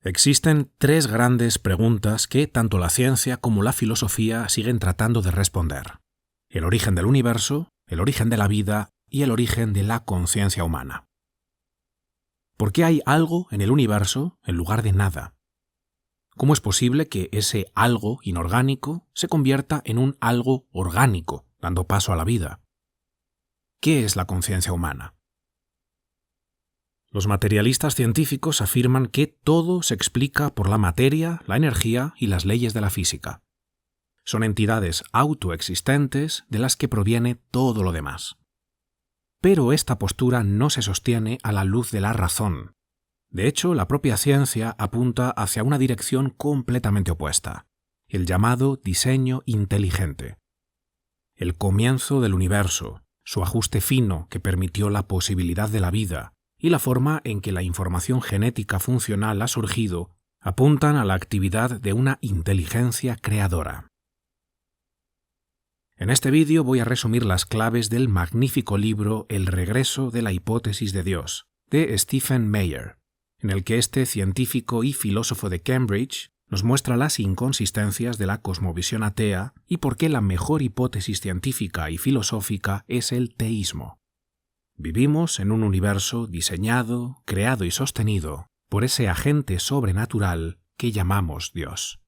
Existen tres grandes preguntas que tanto la ciencia como la filosofía siguen tratando de responder: el origen del universo, el origen de la vida y el origen de la conciencia humana. ¿Por qué hay algo en el universo en lugar de nada? ¿Cómo es posible que ese algo inorgánico se convierta en un algo orgánico, dando paso a la vida? ¿Qué es la conciencia humana? Los materialistas científicos afirman que todo se explica por la materia, la energía y las leyes de la física. Son entidades autoexistentes de las que proviene todo lo demás. Pero esta postura no se sostiene a la luz de la razón. De hecho, la propia ciencia apunta hacia una dirección completamente opuesta: el llamado diseño inteligente. El comienzo del universo, su ajuste fino que permitió la posibilidad de la vida, y la forma en que la información genética funcional ha surgido apuntan a la actividad de una inteligencia creadora. En este vídeo voy a resumir las claves del magnífico libro El regreso de la hipótesis de Dios, de Stephen Meyer, en el que este científico y filósofo de Cambridge nos muestra las inconsistencias de la cosmovisión atea y por qué la mejor hipótesis científica y filosófica es el teísmo. Vivimos en un universo diseñado, creado y sostenido por ese agente sobrenatural que llamamos Dios.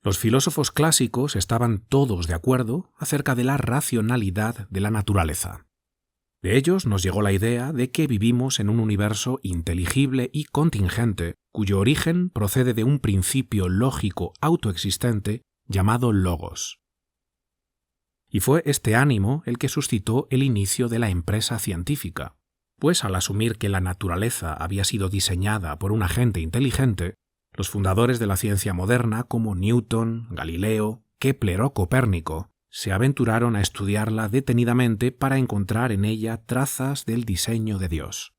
Los filósofos clásicos estaban todos de acuerdo acerca de la racionalidad de la naturaleza. De ellos nos llegó la idea de que vivimos en un universo inteligible y contingente, cuyo origen procede de un principio lógico autoexistente llamado logos. Y fue este ánimo el que suscitó el inicio de la empresa científica, pues al asumir que la naturaleza había sido diseñada por un agente inteligente, los fundadores de la ciencia moderna como Newton, Galileo, Kepler o Copérnico se aventuraron a estudiarla detenidamente para encontrar en ella trazas del diseño de Dios.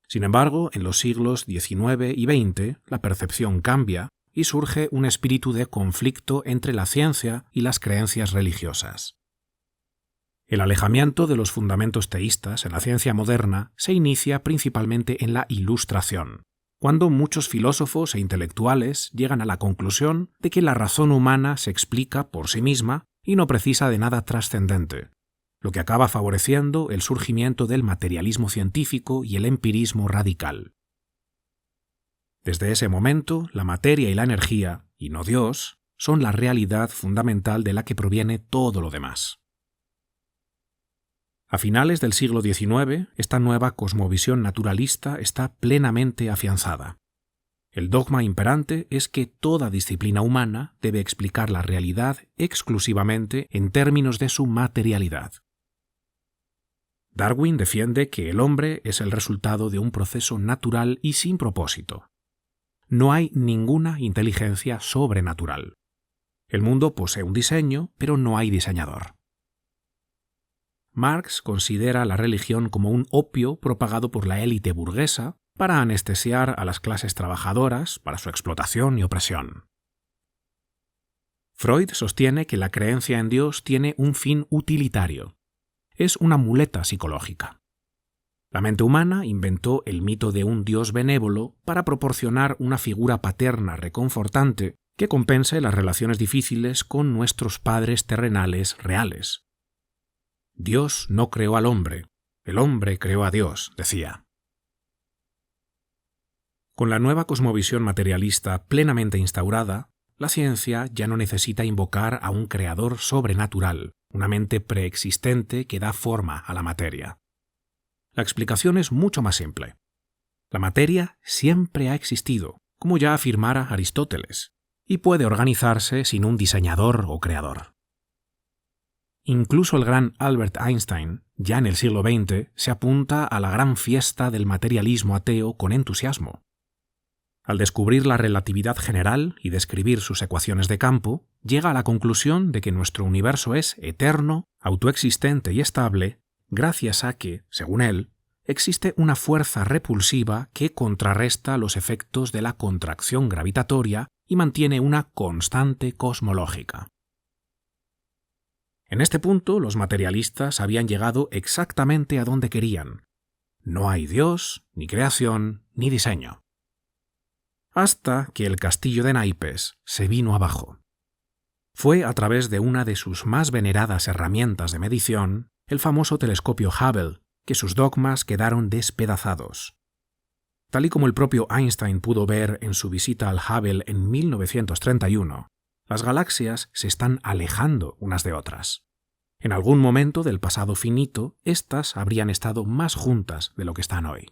Sin embargo, en los siglos XIX y XX la percepción cambia y surge un espíritu de conflicto entre la ciencia y las creencias religiosas. El alejamiento de los fundamentos teístas en la ciencia moderna se inicia principalmente en la Ilustración, cuando muchos filósofos e intelectuales llegan a la conclusión de que la razón humana se explica por sí misma y no precisa de nada trascendente, lo que acaba favoreciendo el surgimiento del materialismo científico y el empirismo radical. Desde ese momento, la materia y la energía, y no Dios, son la realidad fundamental de la que proviene todo lo demás. A finales del siglo XIX, esta nueva cosmovisión naturalista está plenamente afianzada. El dogma imperante es que toda disciplina humana debe explicar la realidad exclusivamente en términos de su materialidad. Darwin defiende que el hombre es el resultado de un proceso natural y sin propósito. No hay ninguna inteligencia sobrenatural. El mundo posee un diseño, pero no hay diseñador. Marx considera la religión como un opio propagado por la élite burguesa para anestesiar a las clases trabajadoras para su explotación y opresión. Freud sostiene que la creencia en Dios tiene un fin utilitario. Es una muleta psicológica. La mente humana inventó el mito de un Dios benévolo para proporcionar una figura paterna reconfortante que compense las relaciones difíciles con nuestros padres terrenales reales. Dios no creó al hombre, el hombre creó a Dios, decía. Con la nueva cosmovisión materialista plenamente instaurada, la ciencia ya no necesita invocar a un creador sobrenatural, una mente preexistente que da forma a la materia. La explicación es mucho más simple. La materia siempre ha existido, como ya afirmara Aristóteles, y puede organizarse sin un diseñador o creador. Incluso el gran Albert Einstein, ya en el siglo XX, se apunta a la gran fiesta del materialismo ateo con entusiasmo. Al descubrir la relatividad general y describir sus ecuaciones de campo, llega a la conclusión de que nuestro universo es eterno, autoexistente y estable, gracias a que, según él, existe una fuerza repulsiva que contrarresta los efectos de la contracción gravitatoria y mantiene una constante cosmológica. En este punto, los materialistas habían llegado exactamente a donde querían. No hay Dios, ni creación, ni diseño. Hasta que el castillo de naipes se vino abajo. Fue a través de una de sus más veneradas herramientas de medición, el famoso telescopio Hubble, que sus dogmas quedaron despedazados. Tal y como el propio Einstein pudo ver en su visita al Hubble en 1931, las galaxias se están alejando unas de otras. En algún momento del pasado finito, éstas habrían estado más juntas de lo que están hoy.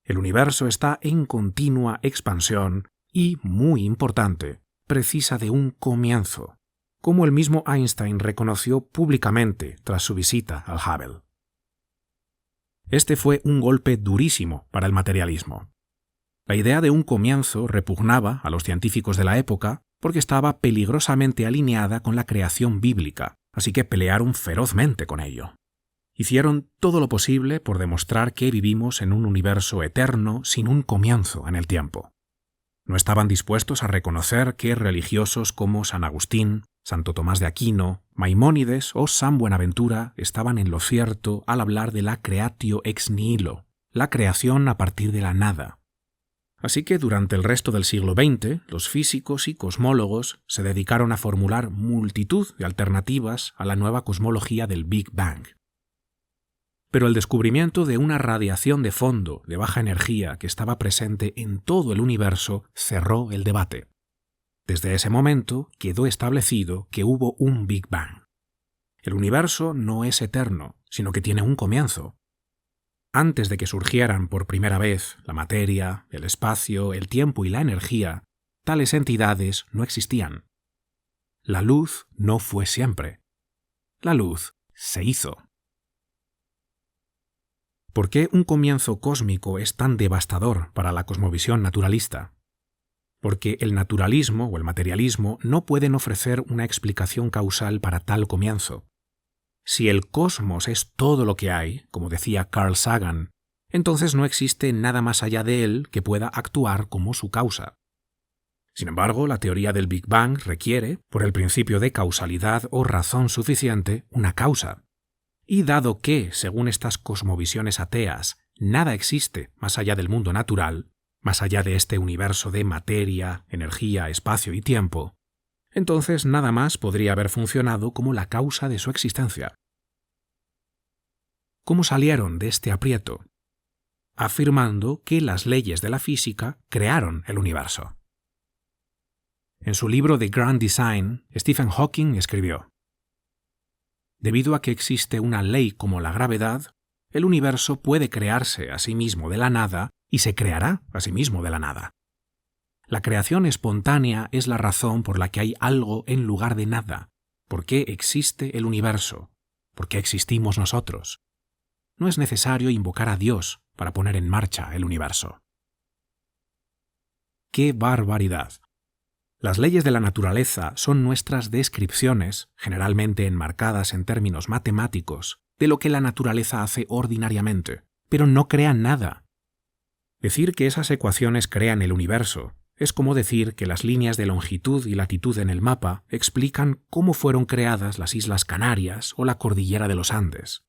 El universo está en continua expansión y, muy importante, precisa de un comienzo, como el mismo Einstein reconoció públicamente tras su visita al Hubble. Este fue un golpe durísimo para el materialismo. La idea de un comienzo repugnaba a los científicos de la época porque estaba peligrosamente alineada con la creación bíblica, así que pelearon ferozmente con ello. Hicieron todo lo posible por demostrar que vivimos en un universo eterno sin un comienzo en el tiempo. No estaban dispuestos a reconocer que religiosos como San Agustín, Santo Tomás de Aquino, Maimónides o San Buenaventura estaban en lo cierto al hablar de la creatio ex nihilo, la creación a partir de la nada. Así que durante el resto del siglo XX, los físicos y cosmólogos se dedicaron a formular multitud de alternativas a la nueva cosmología del Big Bang. Pero el descubrimiento de una radiación de fondo de baja energía que estaba presente en todo el universo cerró el debate. Desde ese momento quedó establecido que hubo un Big Bang. El universo no es eterno, sino que tiene un comienzo. Antes de que surgieran por primera vez la materia, el espacio, el tiempo y la energía, tales entidades no existían. La luz no fue siempre. La luz se hizo. ¿Por qué un comienzo cósmico es tan devastador para la cosmovisión naturalista? Porque el naturalismo o el materialismo no pueden ofrecer una explicación causal para tal comienzo. Si el cosmos es todo lo que hay, como decía Carl Sagan, entonces no existe nada más allá de él que pueda actuar como su causa. Sin embargo, la teoría del Big Bang requiere, por el principio de causalidad o razón suficiente, una causa. Y dado que, según estas cosmovisiones ateas, nada existe más allá del mundo natural, más allá de este universo de materia, energía, espacio y tiempo, entonces nada más podría haber funcionado como la causa de su existencia. ¿Cómo salieron de este aprieto? Afirmando que las leyes de la física crearon el universo. En su libro The Grand Design, Stephen Hawking escribió: debido a que existe una ley como la gravedad, el universo puede crearse a sí mismo de la nada y se creará a sí mismo de la nada. La creación espontánea es la razón por la que hay algo en lugar de nada, por qué existe el universo, por qué existimos nosotros. No es necesario invocar a Dios para poner en marcha el universo. ¡Qué barbaridad! Las leyes de la naturaleza son nuestras descripciones, generalmente enmarcadas en términos matemáticos, de lo que la naturaleza hace ordinariamente, pero no crean nada. Decir que esas ecuaciones crean el universo es como decir que las líneas de longitud y latitud en el mapa explican cómo fueron creadas las Islas Canarias o la cordillera de los Andes.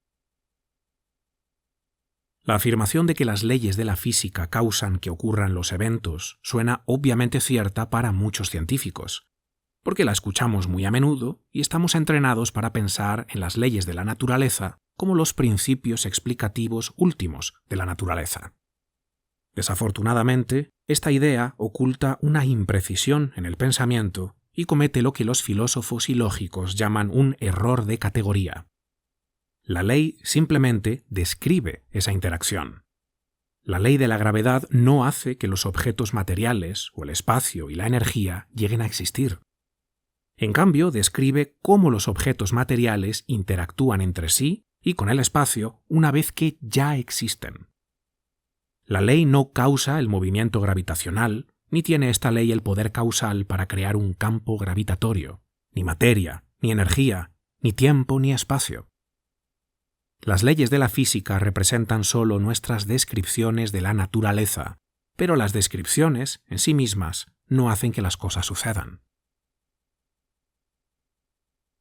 La afirmación de que las leyes de la física causan que ocurran los eventos suena obviamente cierta para muchos científicos, porque la escuchamos muy a menudo y estamos entrenados para pensar en las leyes de la naturaleza como los principios explicativos últimos de la naturaleza. Desafortunadamente, esta idea oculta una imprecisión en el pensamiento y comete lo que los filósofos y lógicos llaman un error de categoría. La ley simplemente describe esa interacción. La ley de la gravedad no hace que los objetos materiales o el espacio y la energía lleguen a existir. En cambio, describe cómo los objetos materiales interactúan entre sí y con el espacio una vez que ya existen. La ley no causa el movimiento gravitacional, ni tiene esta ley el poder causal para crear un campo gravitatorio, ni materia, ni energía, ni tiempo, ni espacio. Las leyes de la física representan solo nuestras descripciones de la naturaleza, pero las descripciones, en sí mismas, no hacen que las cosas sucedan.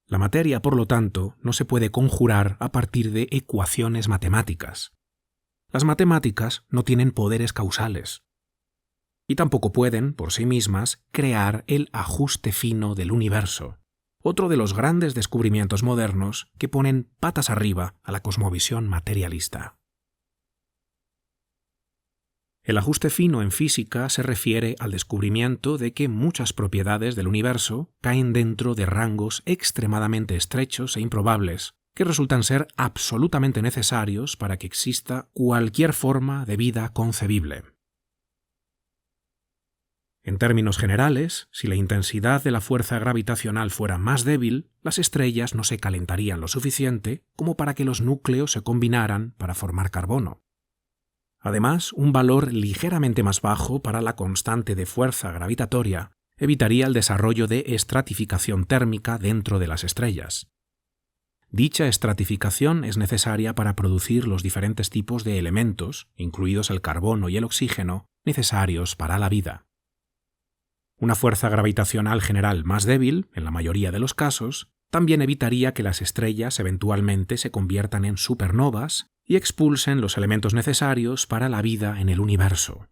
La materia, por lo tanto, no se puede conjurar a partir de ecuaciones matemáticas. Las matemáticas no tienen poderes causales. Y tampoco pueden, por sí mismas, crear el ajuste fino del universo, otro de los grandes descubrimientos modernos que ponen patas arriba a la cosmovisión materialista. El ajuste fino en física se refiere al descubrimiento de que muchas propiedades del universo caen dentro de rangos extremadamente estrechos e improbables, que resultan ser absolutamente necesarios para que exista cualquier forma de vida concebible. En términos generales, si la intensidad de la fuerza gravitacional fuera más débil, las estrellas no se calentarían lo suficiente como para que los núcleos se combinaran para formar carbono. Además, un valor ligeramente más bajo para la constante de fuerza gravitatoria evitaría el desarrollo de estratificación térmica dentro de las estrellas. Dicha estratificación es necesaria para producir los diferentes tipos de elementos, incluidos el carbono y el oxígeno, necesarios para la vida. Una fuerza gravitacional general más débil, en la mayoría de los casos, también evitaría que las estrellas eventualmente se conviertan en supernovas y expulsen los elementos necesarios para la vida en el universo.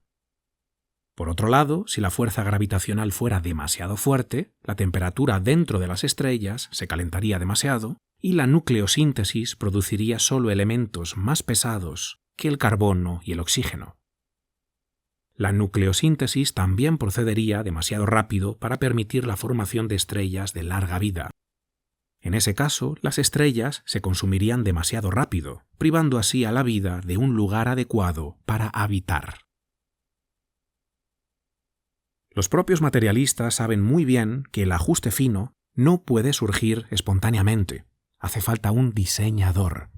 Por otro lado, si la fuerza gravitacional fuera demasiado fuerte, la temperatura dentro de las estrellas se calentaría demasiado y la nucleosíntesis produciría solo elementos más pesados que el carbono y el oxígeno. La nucleosíntesis también procedería demasiado rápido para permitir la formación de estrellas de larga vida. En ese caso, las estrellas se consumirían demasiado rápido, privando así a la vida de un lugar adecuado para habitar. Los propios materialistas saben muy bien que el ajuste fino no puede surgir espontáneamente. Hace falta un diseñador.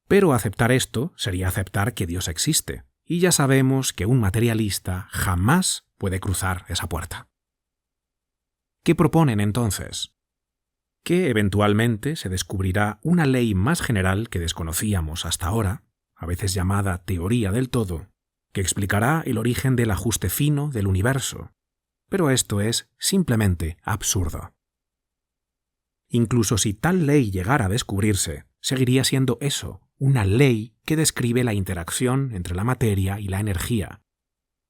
Pero aceptar esto sería aceptar que Dios existe. Y ya sabemos que un materialista jamás puede cruzar esa puerta. ¿Qué proponen entonces? Que eventualmente se descubrirá una ley más general que desconocíamos hasta ahora, a veces llamada teoría del todo, que explicará el origen del ajuste fino del universo. Pero esto es simplemente absurdo. Incluso si tal ley llegara a descubrirse, seguiría siendo eso, una ley que describe la interacción entre la materia y la energía.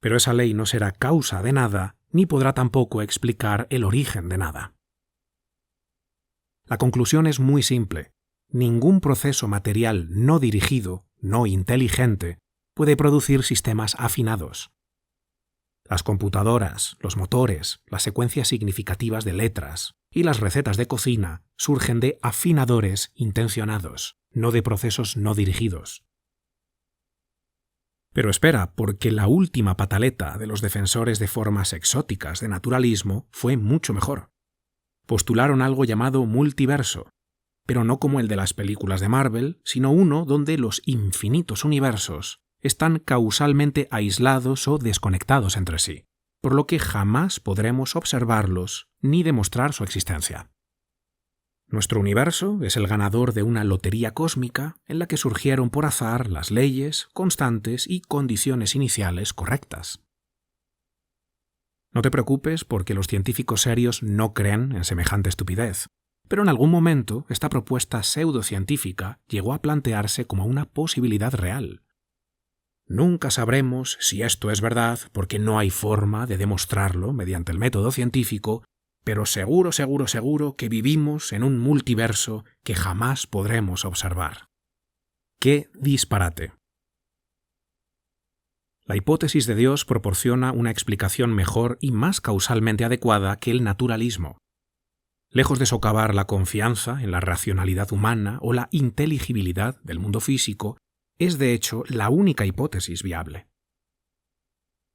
Pero esa ley no será causa de nada, ni podrá tampoco explicar el origen de nada. La conclusión es muy simple. Ningún proceso material no dirigido, no inteligente, puede producir sistemas afinados. Las computadoras, los motores, las secuencias significativas de letras y las recetas de cocina surgen de afinadores intencionados, no de procesos no dirigidos. Pero espera, porque la última pataleta de los defensores de formas exóticas de naturalismo fue mucho mejor. Postularon algo llamado multiverso, pero no como el de las películas de Marvel, sino uno donde los infinitos universos están causalmente aislados o desconectados entre sí, por lo que jamás podremos observarlos ni demostrar su existencia. Nuestro universo es el ganador de una lotería cósmica en la que surgieron por azar las leyes, constantes y condiciones iniciales correctas. No te preocupes porque los científicos serios no creen en semejante estupidez, pero en algún momento esta propuesta pseudocientífica llegó a plantearse como una posibilidad real. Nunca sabremos si esto es verdad porque no hay forma de demostrarlo mediante el método científico, pero seguro que vivimos en un multiverso que jamás podremos observar. ¡Qué disparate! La hipótesis de Dios proporciona una explicación mejor y más causalmente adecuada que el naturalismo. Lejos de socavar la confianza en la racionalidad humana o la inteligibilidad del mundo físico, es de hecho la única hipótesis viable.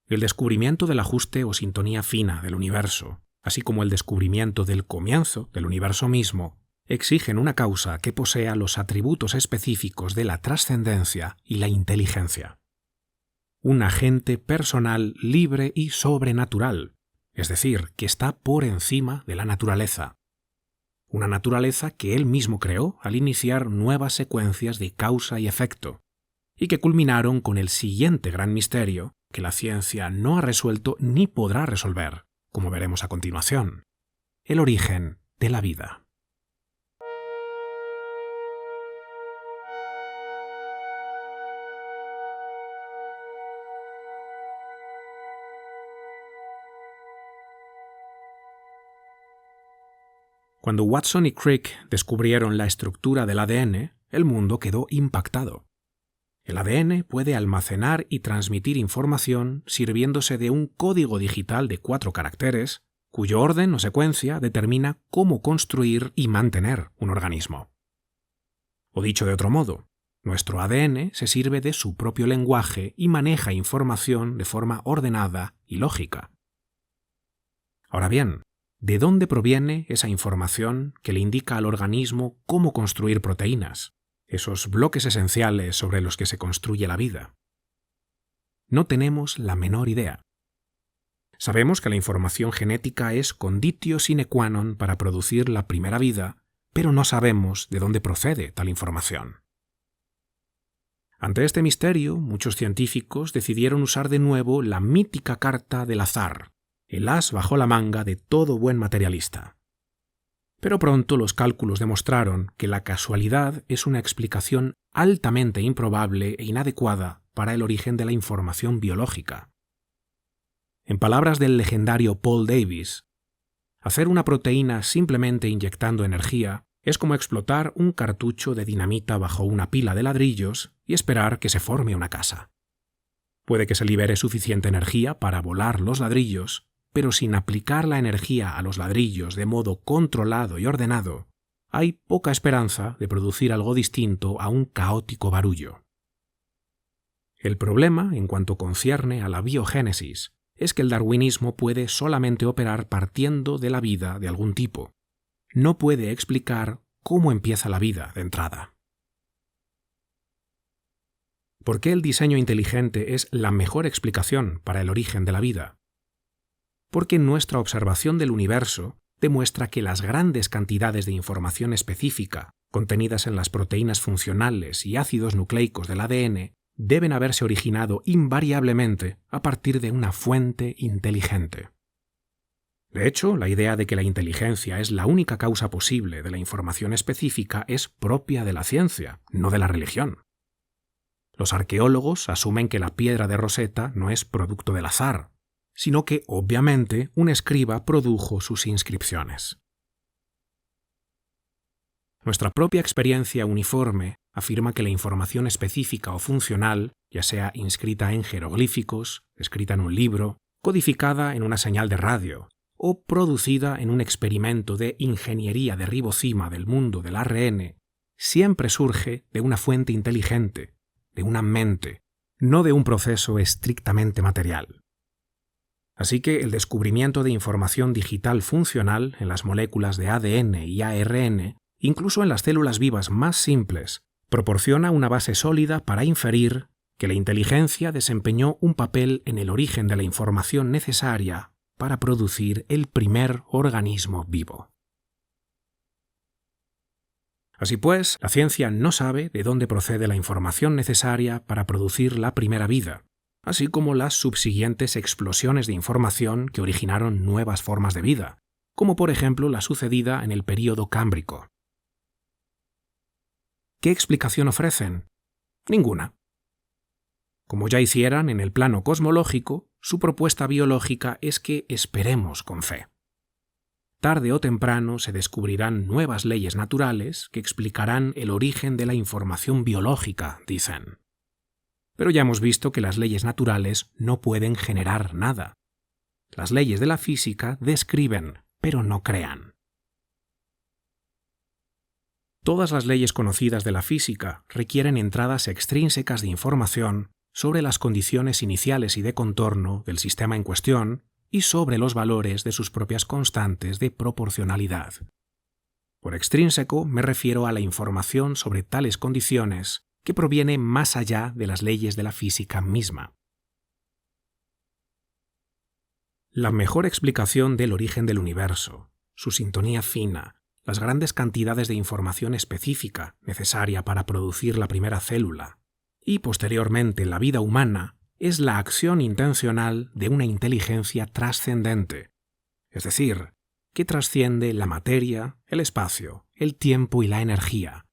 El descubrimiento del ajuste o sintonía fina del universo, así como el descubrimiento del comienzo del universo mismo, exigen una causa que posea los atributos específicos de la trascendencia y la inteligencia. Un agente personal libre y sobrenatural, es decir, que está por encima de la naturaleza. una naturaleza que él mismo creó al iniciar nuevas secuencias de causa y efecto, y que culminaron con el siguiente gran misterio que la ciencia no ha resuelto ni podrá resolver, como veremos a continuación: el origen de la vida. Cuando Watson y Crick descubrieron la estructura del ADN, el mundo quedó impactado. El ADN puede almacenar y transmitir información sirviéndose de un código digital de 4 caracteres, cuyo orden o secuencia determina cómo construir y mantener un organismo. O dicho de otro modo, nuestro ADN se sirve de su propio lenguaje y maneja información de forma ordenada y lógica. Ahora bien, ¿de dónde proviene esa información que le indica al organismo cómo construir proteínas, esos bloques esenciales sobre los que se construye la vida? No tenemos la menor idea. Sabemos que la información genética es conditio sine qua non para producir la primera vida, pero no sabemos de dónde procede tal información. Ante este misterio, muchos científicos decidieron usar de nuevo la mítica carta del azar, el as bajo la manga de todo buen materialista. Pero pronto los cálculos demostraron que la casualidad es una explicación altamente improbable e inadecuada para el origen de la información biológica. En palabras del legendario Paul Davies, hacer una proteína simplemente inyectando energía es como explotar un cartucho de dinamita bajo una pila de ladrillos y esperar que se forme una casa. Puede que se libere suficiente energía para volar los ladrillos, pero sin aplicar la energía a los ladrillos de modo controlado y ordenado, hay poca esperanza de producir algo distinto a un caótico barullo. El problema, en cuanto concierne a la biogénesis, es que el darwinismo puede solamente operar partiendo de la vida de algún tipo. No puede explicar cómo empieza la vida de entrada. ¿Por qué el diseño inteligente es la mejor explicación para el origen de la vida? Porque nuestra observación del universo demuestra que las grandes cantidades de información específica contenidas en las proteínas funcionales y ácidos nucleicos del ADN deben haberse originado invariablemente a partir de una fuente inteligente. De hecho, la idea de que la inteligencia es la única causa posible de la información específica es propia de la ciencia, no de la religión. Los arqueólogos asumen que la piedra de Rosetta no es producto del azar, sino que, obviamente, un escriba produjo sus inscripciones. Nuestra propia experiencia uniforme afirma que la información específica o funcional, ya sea inscrita en jeroglíficos, escrita en un libro, codificada en una señal de radio, o producida en un experimento de ingeniería de ribocima del mundo del ARN, siempre surge de una fuente inteligente, de una mente, no de un proceso estrictamente material. Así que el descubrimiento de información digital funcional en las moléculas de ADN y ARN, incluso en las células vivas más simples, proporciona una base sólida para inferir que la inteligencia desempeñó un papel en el origen de la información necesaria para producir el primer organismo vivo. Así pues, la ciencia no sabe de dónde procede la información necesaria para producir la primera vida, así como las subsiguientes explosiones de información que originaron nuevas formas de vida, como por ejemplo la sucedida en el período cámbrico. ¿Qué explicación ofrecen? Ninguna. Como ya hicieran en el plano cosmológico, su propuesta biológica es que esperemos con fe. Tarde o temprano se descubrirán nuevas leyes naturales que explicarán el origen de la información biológica, dicen. Pero ya hemos visto que las leyes naturales no pueden generar nada. Las leyes de la física describen, pero no crean. Todas las leyes conocidas de la física requieren entradas extrínsecas de información sobre las condiciones iniciales y de contorno del sistema en cuestión y sobre los valores de sus propias constantes de proporcionalidad. Por extrínseco me refiero a la información sobre tales condiciones que proviene más allá de las leyes de la física misma. La mejor explicación del origen del universo, su sintonía fina, las grandes cantidades de información específica necesaria para producir la primera célula, y posteriormente la vida humana, es la acción intencional de una inteligencia trascendente, es decir, que trasciende la materia, el espacio, el tiempo y la energía.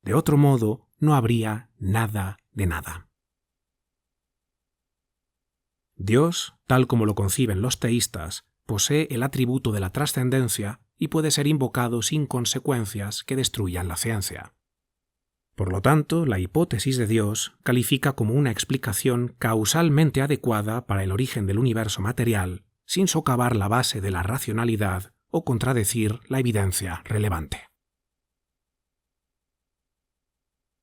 De otro modo, no habría nada de nada. Dios, tal como lo conciben los teístas, posee el atributo de la trascendencia y puede ser invocado sin consecuencias que destruyan la ciencia. Por lo tanto, la hipótesis de Dios califica como una explicación causalmente adecuada para el origen del universo material, sin socavar la base de la racionalidad o contradecir la evidencia relevante.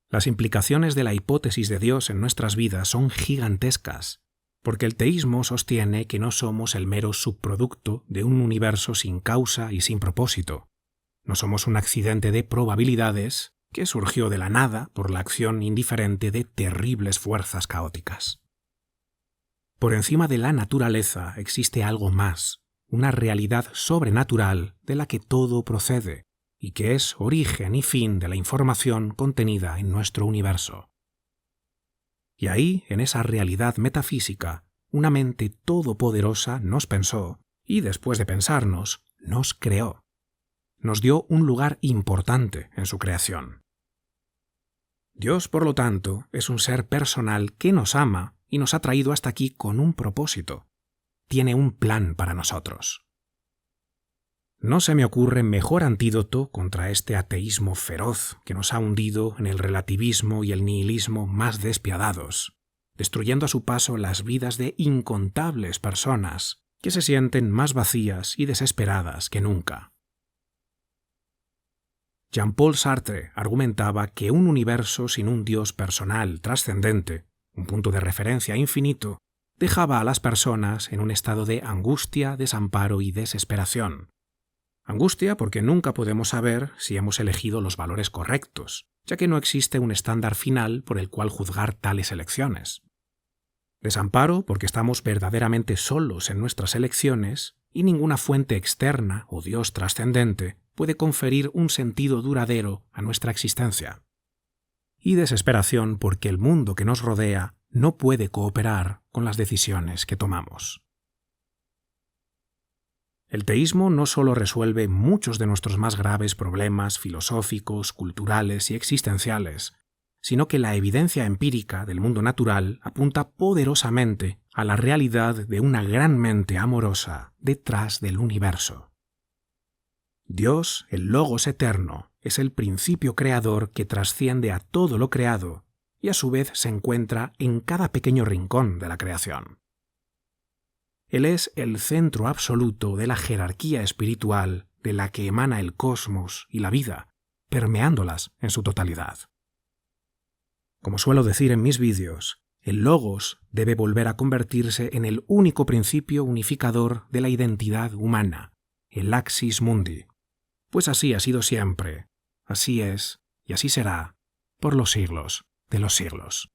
Las implicaciones de la hipótesis de Dios en nuestras vidas son gigantescas, porque el teísmo sostiene que no somos el mero subproducto de un universo sin causa y sin propósito. No somos un accidente de probabilidades que surgió de la nada por la acción indiferente de terribles fuerzas caóticas. Por encima de la naturaleza existe algo más, una realidad sobrenatural de la que todo procede, y que es origen y fin de la información contenida en nuestro universo. Y ahí, en esa realidad metafísica, una mente todopoderosa nos pensó, y después de pensarnos, nos creó. Nos dio un lugar importante en su creación. Dios, por lo tanto, es un ser personal que nos ama y nos ha traído hasta aquí con un propósito. Tiene un plan para nosotros. No se me ocurre mejor antídoto contra este ateísmo feroz que nos ha hundido en el relativismo y el nihilismo más despiadados, destruyendo a su paso las vidas de incontables personas que se sienten más vacías y desesperadas que nunca. Jean-Paul Sartre argumentaba que un universo sin un Dios personal trascendente, un punto de referencia infinito, dejaba a las personas en un estado de angustia, desamparo y desesperación. Angustia porque nunca podemos saber si hemos elegido los valores correctos, ya que no existe un estándar final por el cual juzgar tales elecciones. Desamparo porque estamos verdaderamente solos en nuestras elecciones y ninguna fuente externa o Dios trascendente puede conferir un sentido duradero a nuestra existencia. Y desesperación porque el mundo que nos rodea no puede cooperar con las decisiones que tomamos. El teísmo no solo resuelve muchos de nuestros más graves problemas filosóficos, culturales y existenciales, sino que la evidencia empírica del mundo natural apunta poderosamente a la realidad de una gran mente amorosa detrás del universo. Dios, el Logos eterno, es el principio creador que trasciende a todo lo creado y a su vez se encuentra en cada pequeño rincón de la creación. Él es el centro absoluto de la jerarquía espiritual de la que emana el cosmos y la vida, permeándolas en su totalidad. Como suelo decir en mis vídeos, el Logos debe volver a convertirse en el único principio unificador de la identidad humana, el Axis Mundi, pues así ha sido siempre, así es y así será por los siglos de los siglos.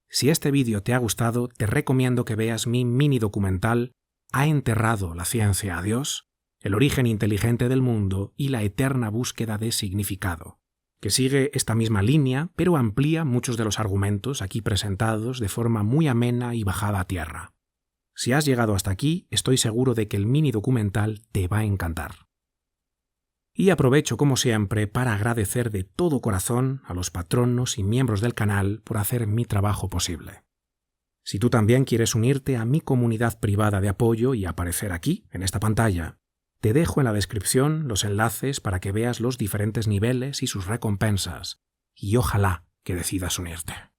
Si este vídeo te ha gustado, te recomiendo que veas mi mini documental ¿Ha enterrado la ciencia a Dios? El origen inteligente del mundo y la eterna búsqueda de significado, que sigue esta misma línea, pero amplía muchos de los argumentos aquí presentados de forma muy amena y bajada a tierra. Si has llegado hasta aquí, estoy seguro de que el mini documental te va a encantar. Y aprovecho, como siempre, para agradecer de todo corazón a los patronos y miembros del canal por hacer mi trabajo posible. Si tú también quieres unirte a mi comunidad privada de apoyo y aparecer aquí, en esta pantalla, te dejo en la descripción los enlaces para que veas los diferentes niveles y sus recompensas, y ojalá que decidas unirte.